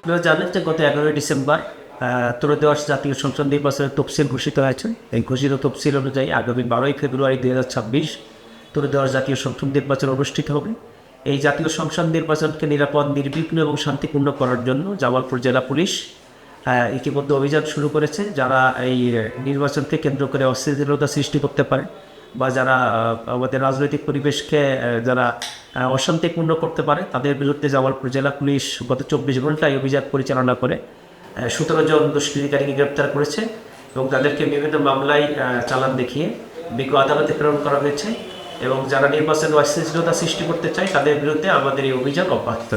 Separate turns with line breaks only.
আপনারা জানেন যে গত 11ই ডিসেম্বর ত্রয়োদশ জাতীয় সংসদ নির্বাচনের তফসিল ঘোষিত হয়েছে। এই ঘোষিত তফসিল অনুযায়ী আগামী 12ই ফেব্রুয়ারি 2026 ত্রয়োদশ জাতীয় সংসদ নির্বাচন অনুষ্ঠিত হবে। এই জাতীয় সংসদ নির্বাচনকে নিরাপদ, নির্বিঘ্ন এবং শান্তিপূর্ণ করার জন্য জামালপুর জেলা পুলিশ ইতিমধ্যে অভিযান শুরু করেছে। যারা এই নির্বাচনকে কেন্দ্র করে অস্থিতিশীলতা সৃষ্টি করতে পারে বা যারা আমাদের রাজনৈতিক পরিবেশকে যারা অশান্তিপূর্ণ করতে পারে, তাদের বিরুদ্ধে জামালপুর জেলা পুলিশ গত 24 ঘন্টায় অভিযান পরিচালনা করে 17 জন দুষ্কৃতিকারীকে গ্রেপ্তার করেছে এবং তাদেরকে বিভিন্ন মামলায় চালান দেখিয়ে বিজ্ঞ আদালতে প্রেরণ করা হয়েছে। এবং যারা নির্বাচনে অস্থিতিশীলতা সৃষ্টি করতে চায় তাদের বিরুদ্ধে আমাদের এই অভিযান অব্যাহত।